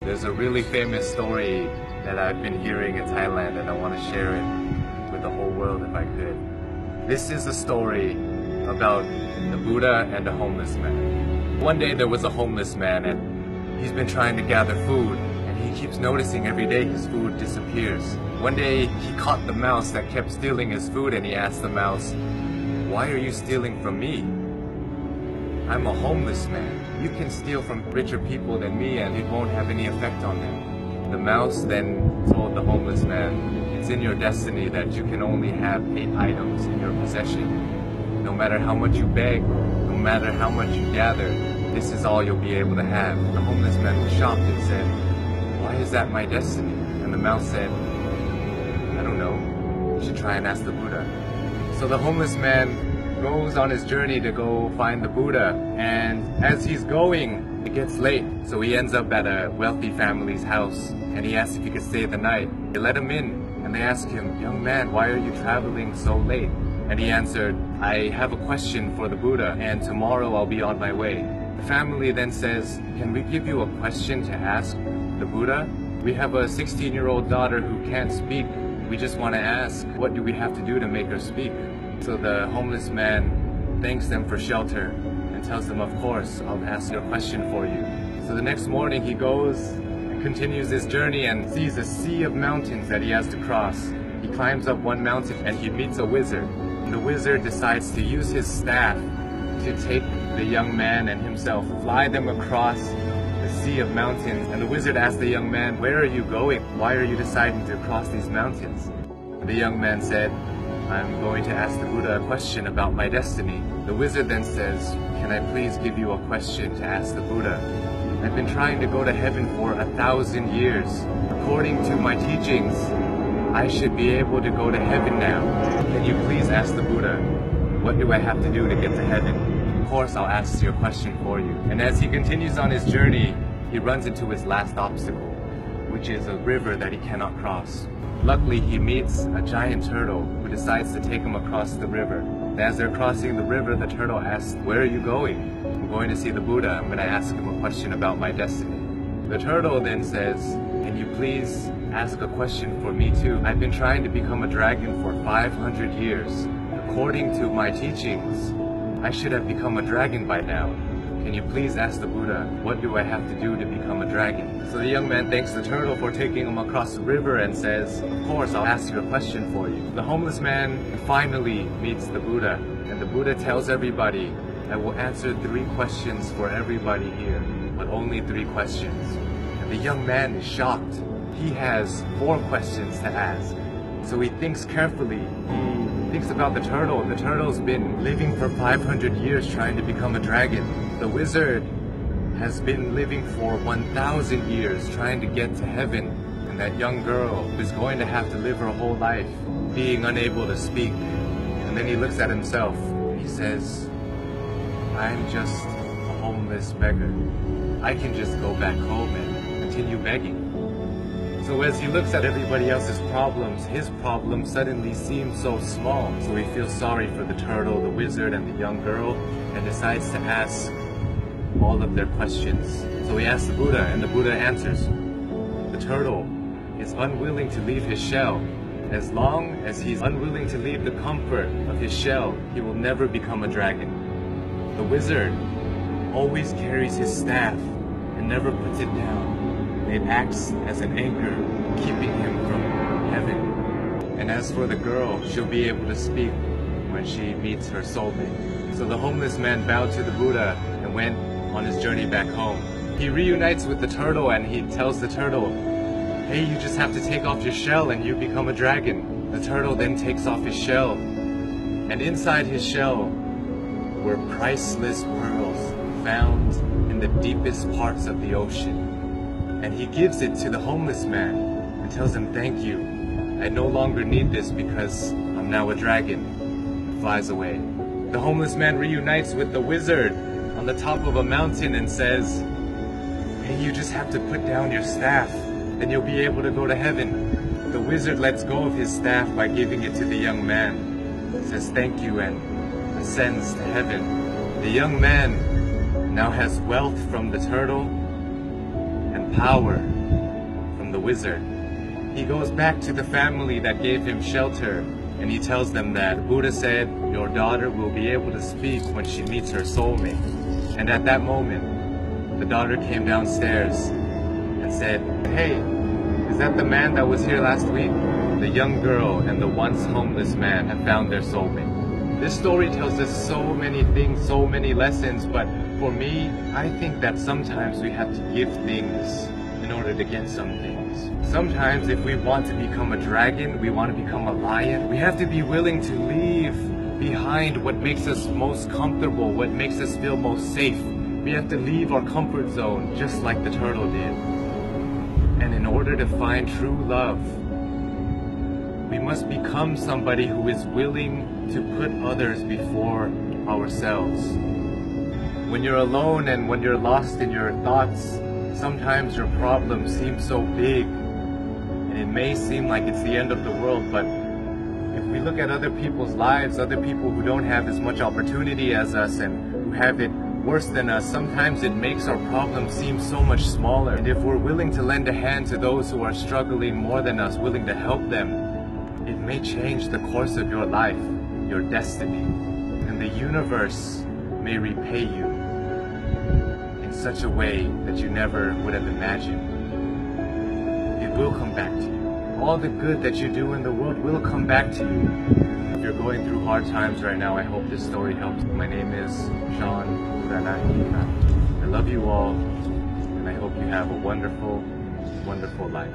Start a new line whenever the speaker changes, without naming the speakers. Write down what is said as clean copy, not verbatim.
There's a really famous story that I've been hearing in Thailand, and I want to share it with the whole world if I could. This is a story about the Buddha and a homeless man. One day there was a homeless man, and he's been trying to gather food, and he keeps noticing every day his food disappears. One day he caught the mouse that kept stealing his food, and he asked the mouse, "Why are you stealing from me? I'm a homeless man. You can steal from richer people than me and it won't have any effect on them." The mouse then told the homeless man, "It's in your destiny that you can only have 8 items in your possession. No matter how much you beg, no matter how much you gather, this is all you'll be able to have." The homeless man was shocked and said, "Why is that my destiny?" And the mouse said, "I don't know. You should try and ask the Buddha." So the homeless man goes on his journey to go find the Buddha, and as he's going, it gets late, so he ends up at a wealthy family's house, and he asks if he could stay the night. They let him in, and they ask him, "Young man, why are you traveling so late?" And he answered, "I have a question for the Buddha, and tomorrow I'll be on my way." The family then says, "Can we give you a question to ask the Buddha? We have a 16-year-old daughter who can't speak. We just want to ask, what do we have to do to make her speak?" So the homeless man thanks them for shelter and tells them, "Of course, I'll ask your question for you." So the next morning he goes and continues his journey and sees a sea of mountains that he has to cross. He climbs up one mountain and he meets a wizard. And the wizard decides to use his staff to take the young man and himself, fly them across the sea of mountains. And the wizard asks the young man, "Where are you going? Why are you deciding to cross these mountains?" And the young man said, "I'm going to ask the Buddha a question about my destiny." The wizard then says, "Can I please give you a question to ask the Buddha? I've been trying to go to heaven for 1,000 years. According to my teachings, I should be able to go to heaven now. Can you please ask the Buddha, what do I have to do to get to heaven?" "Of course, I'll ask your question for you." And as he continues on his journey, he runs into his last obstacle, which is a river that he cannot cross. Luckily, he meets a giant turtle who decides to take him across the river. And as they're crossing the river, the turtle asks, "Where are you going?" "I'm going to see the Buddha. I'm going to ask him a question about my destiny." The turtle then says, "Can you please ask a question for me too? I've been trying to become a dragon for 500 years. According to my teachings, I should have become a dragon by now. Can you please ask the Buddha, what do I have to do to become a dragon?" So the young man thanks the turtle for taking him across the river and says, "Of course, I'll ask you a question for you." The homeless man finally meets the Buddha, and the Buddha tells everybody, "I will answer 3 questions for everybody here, but only 3 questions." And the young man is shocked. He has 4 questions to ask. So he thinks carefully. He thinks about the turtle. The turtle's been living for 500 years trying to become a dragon. The wizard has been living for 1,000 years trying to get to heaven. And that young girl is going to have to live her whole life being unable to speak. And then he looks at himself. He says, "I'm just a homeless beggar. I can just go back home and continue begging." So as he looks at everybody else's problems, his problem suddenly seems so small. So he feels sorry for the turtle, the wizard, and the young girl, and decides to ask all of their questions. So he asks the Buddha, and the Buddha answers. The turtle is unwilling to leave his shell. As long as he's unwilling to leave the comfort of his shell, he will never become a dragon. The wizard always carries his staff and never puts it down. It acts as an anchor, keeping him from heaven. And as for the girl, she'll be able to speak when she meets her soulmate. So the homeless man bowed to the Buddha and went on his journey back home. He reunites with the turtle and he tells the turtle, "Hey, you just have to take off your shell and you become a dragon." The turtle then takes off his shell, and inside his shell were priceless pearls found in the deepest parts of the ocean. And he gives it to the homeless man and tells him, "Thank you. I no longer need this because I'm now a dragon." And flies away. The homeless man reunites with the wizard on the top of a mountain and says, "Hey, you just have to put down your staff, then you'll be able to go to heaven." The wizard lets go of his staff by giving it to the young man, says thank you, and ascends to heaven. The young man now has wealth from the turtle and power from the wizard. He goes back to the family that gave him shelter, and he tells them that Buddha said, your daughter will be able to speak when she meets her soulmate. And at that moment, the daughter came downstairs and said, hey, is that the man that was here last week? The young girl and the once homeless man have found their soulmate. This story tells us so many things, so many lessons, but for me, I think that sometimes we have to give things in order to get some things. Sometimes if we want to become a dragon, we want to become a lion, we have to be willing to leave behind what makes us most comfortable, what makes us feel most safe. We have to leave our comfort zone just like the turtle did. And in order to find true love, we must become somebody who is willing to put others before ourselves. When you're alone and when you're lost in your thoughts, sometimes your problems seem so big and it may seem like it's the end of the world, but if we look at other people's lives, other people who don't have as much opportunity as us and who have it worse than us, sometimes it makes our problems seem so much smaller. And if we're willing to lend a hand to those who are struggling more than us, willing to help them, it may change the course of your life, your destiny, and the universe may repay you in such a way that you never would have imagined. It will come back to you. All the good that you do in the world will come back to you. If you're going through hard times right now, I hope this story helps. My name is Sean Uranahina. I love you all, and I hope you have a wonderful, wonderful life.